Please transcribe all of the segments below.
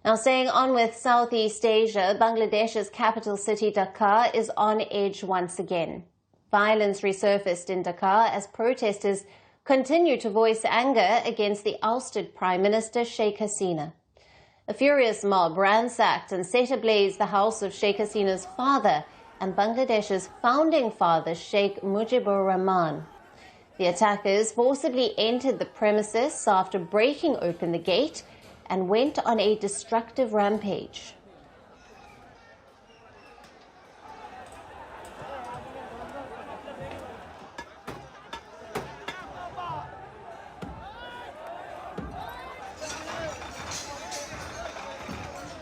Now, staying on with Southeast Asia, Bangladesh's capital city Dhaka is on edge once again. Violence resurfaced in Dhaka as protesters continue to voice anger against the ousted Prime Minister Sheikh Hasina. A furious mob ransacked and set ablaze the house of Sheikh Hasina's father and Bangladesh's founding father, Sheikh Mujibur Rahman. The attackers forcibly entered the premises after breaking open the gate and went on a destructive rampage.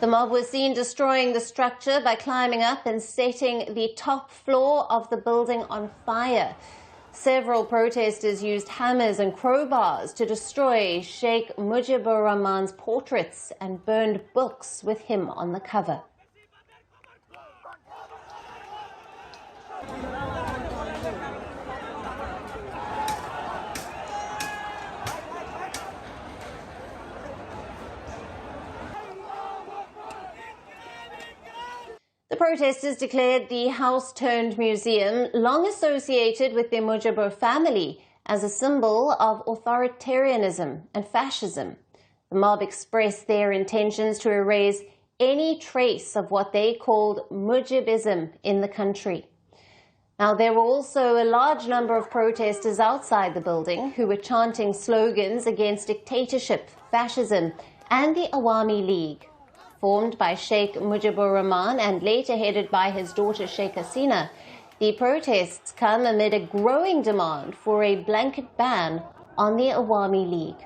The mob was seen destroying the structure by climbing up and setting the top floor of the building on fire. Several protesters used hammers and crowbars to destroy Sheikh Mujibur Rahman's portraits and burned books with him on the cover. The protesters declared the house-turned-museum, long associated with the Mujibur family, as a symbol of authoritarianism and fascism. The mob expressed their intentions to erase any trace of what they called Mujibism in the country. Now, there were also a large number of protesters outside the building who were chanting slogans against dictatorship, fascism, and the Awami League. Formed by Sheikh Mujibur Rahman and later headed by his daughter Sheikh Hasina, the protests come amid a growing demand for a blanket ban on the Awami League.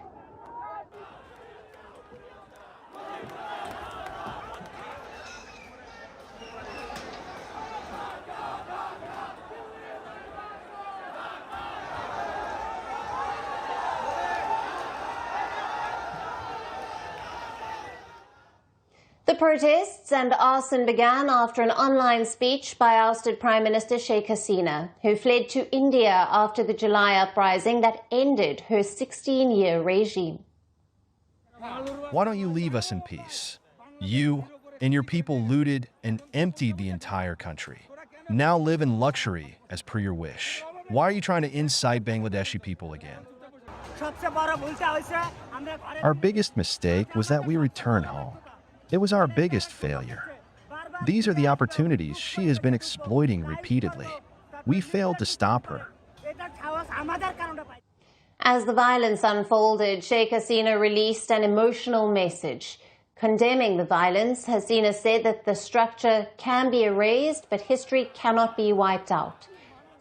The protests and arson began after an online speech by ousted Prime Minister Sheikh Hasina, who fled to India after the July uprising that ended her 16-year regime. Why don't you leave us in peace? You and your people looted and emptied the entire country. Now live in luxury as per your wish. Why are you trying to incite Bangladeshi people again? Our biggest mistake was that we returned home. It was our biggest failure. These are the opportunities she has been exploiting repeatedly. We failed to stop her. As the violence unfolded, Sheikh Hasina released an emotional message. Condemning the violence, Hasina said that the structure can be erased, but history cannot be wiped out.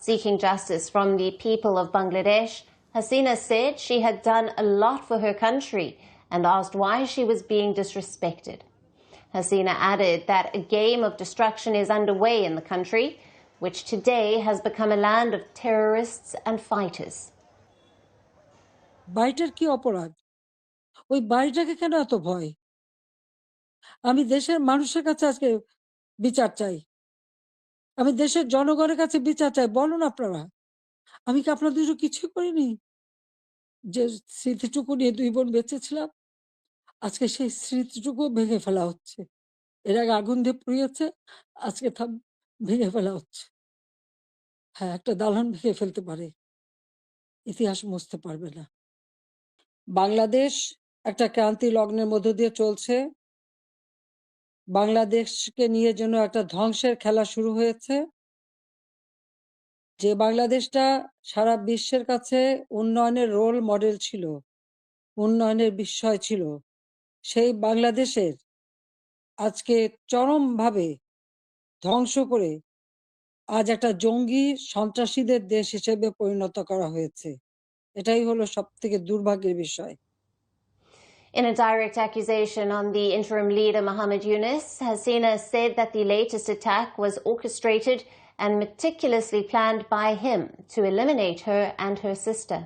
Seeking justice from the people of Bangladesh, Hasina said she had done a lot for her country and asked why she was being disrespected. Hasina added that a game of destruction is underway in the country, which today has become a land of terrorists and fighters. বাইটার কি অপরাধ? ওই বাড়িটাকে কেন এত ভয়? আমি দেশের মানুষের কাছে আজকে বিচার চাই। আমি দেশের জনগণের কাছে বিচার চাই। বলুন আপনারা, আমি কি আপনাদের জন্য কিছু করিনি? যে স্মৃতিটুকু নিয়ে দুই বোন বেঁচে ছিলাম, আজকে সেই স্মৃতিটুকু ভেঙে ফেলা হচ্ছে। এর আগে আগুন দিয়ে পুড়িয়েছে, আজকে ভেঙে ফেলা হচ্ছে। হ্যাঁ, একটা দালান ভেঙে ফেলতে পারে, ইতিহাস মুছতে পারবে না। বাংলাদেশ একটা ক্রান্তি লগ্নের মধ্য দিয়ে চলছে। বাংলাদেশকে নিয়ে যেন একটা ধ্বংসের খেলা শুরু হয়েছে। যে বাংলাদেশটা সারা বিশ্বের কাছে উন্নয়নের রোল মডেল ছিল, উন্নয়নের বিস্ময় ছিল, সেই বাংলাদেশের আজকে চরমভাবে ধ্বংস করে আজ একটা জঙ্গি সন্ত্রাসীদের দেশ হিসেবে পরিণত করা হয়েছে। এটাই হলো সবথেকে দুর্ভাগ্যের বিষয়। In a direct accusation on the interim leader Muhammad Yunus, Hasina said that the latest attack was orchestrated and meticulously planned by him to eliminate her and her sister.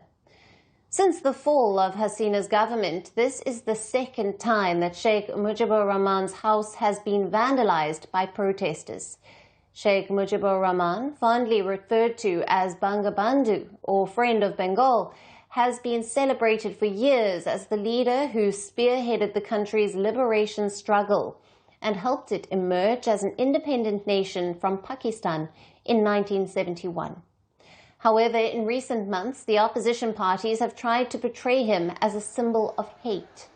Since the fall of Hasina's government, this is the second time that Sheikh Mujibur Rahman's house has been vandalized by protesters. Sheikh Mujibur Rahman, fondly referred to as Bangabandhu, or Friend of Bengal, has been celebrated for years as the leader who spearheaded the country's liberation struggle and helped it emerge as an independent nation from Pakistan in 1971. However, in recent months, the opposition parties have tried to portray him as a symbol of hate.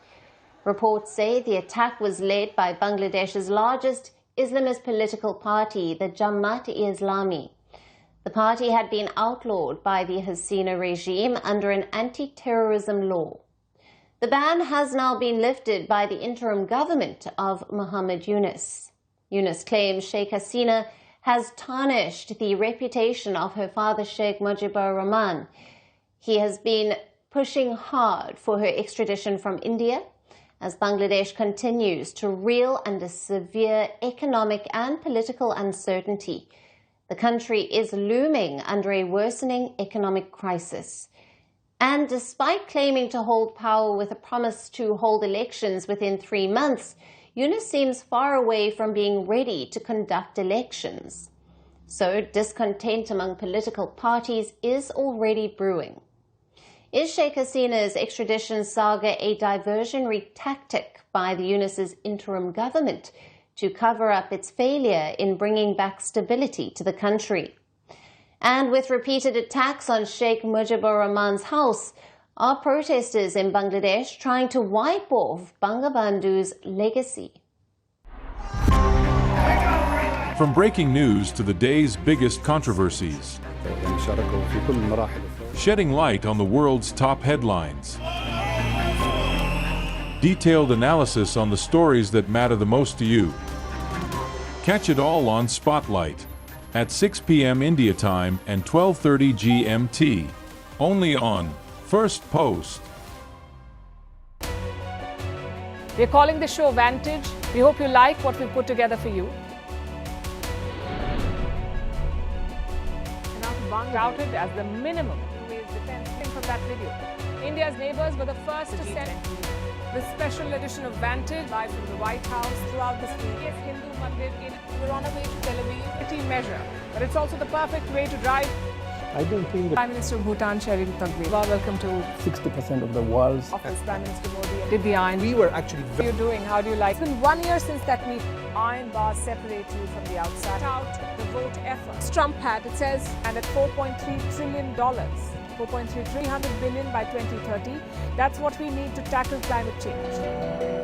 Reports say the attack was led by Bangladesh's largest Islamist political party, the Jamaat-e-Islami. The party had been outlawed by the Hasina regime under an anti-terrorism law. The ban has now been lifted by the interim government of Muhammad Yunus. Yunus claims Sheikh Hasina has tarnished the reputation of her father, Sheikh Mujibur Rahman. He has been pushing hard for her extradition from India as Bangladesh continues to reel under severe economic and political uncertainty. The country is looming under a worsening economic crisis. And despite claiming to hold power with a promise to hold elections within 3 months, Yunus seems far away from being ready to conduct elections. So discontent among political parties is already brewing. Is Sheikh Hasina's extradition saga a diversionary tactic by the Yunus's interim government to cover up its failure in bringing back stability to the country? And with repeated attacks on Sheikh Mujibur Rahman's house, are protesters in Bangladesh trying to wipe off Bangabandhu's legacy? From breaking news to the day's biggest controversies, shedding light on the world's top headlines, detailed analysis on the stories that matter the most to you. Catch it all on Spotlight at 6 p.m. India time and 12:30 GMT, only on First Post. We're calling the show Vantage. We hope you like what we put together for you. Touted as the minimum defense from that video. India's neighbors were the first to send the special edition of Vantage live from the White House throughout this week. Yes, Hindu Mandir in we're on our way to Tel Aviv. City measure, but it's also the perfect way to drive. I don't think that Prime Minister of Bhutan, Sherin Tagwe. Welcome to 60% of the world's office, Prime Minister Modi. Did the iron. we were actually How are you doing? How do you like? It's been 1 year since that meeting. Iron bars separate you from the outside. Out the vote effort. Trump had, it says, and at $4.3 trillion. 300 billion by 2030. That's what we need to tackle climate change.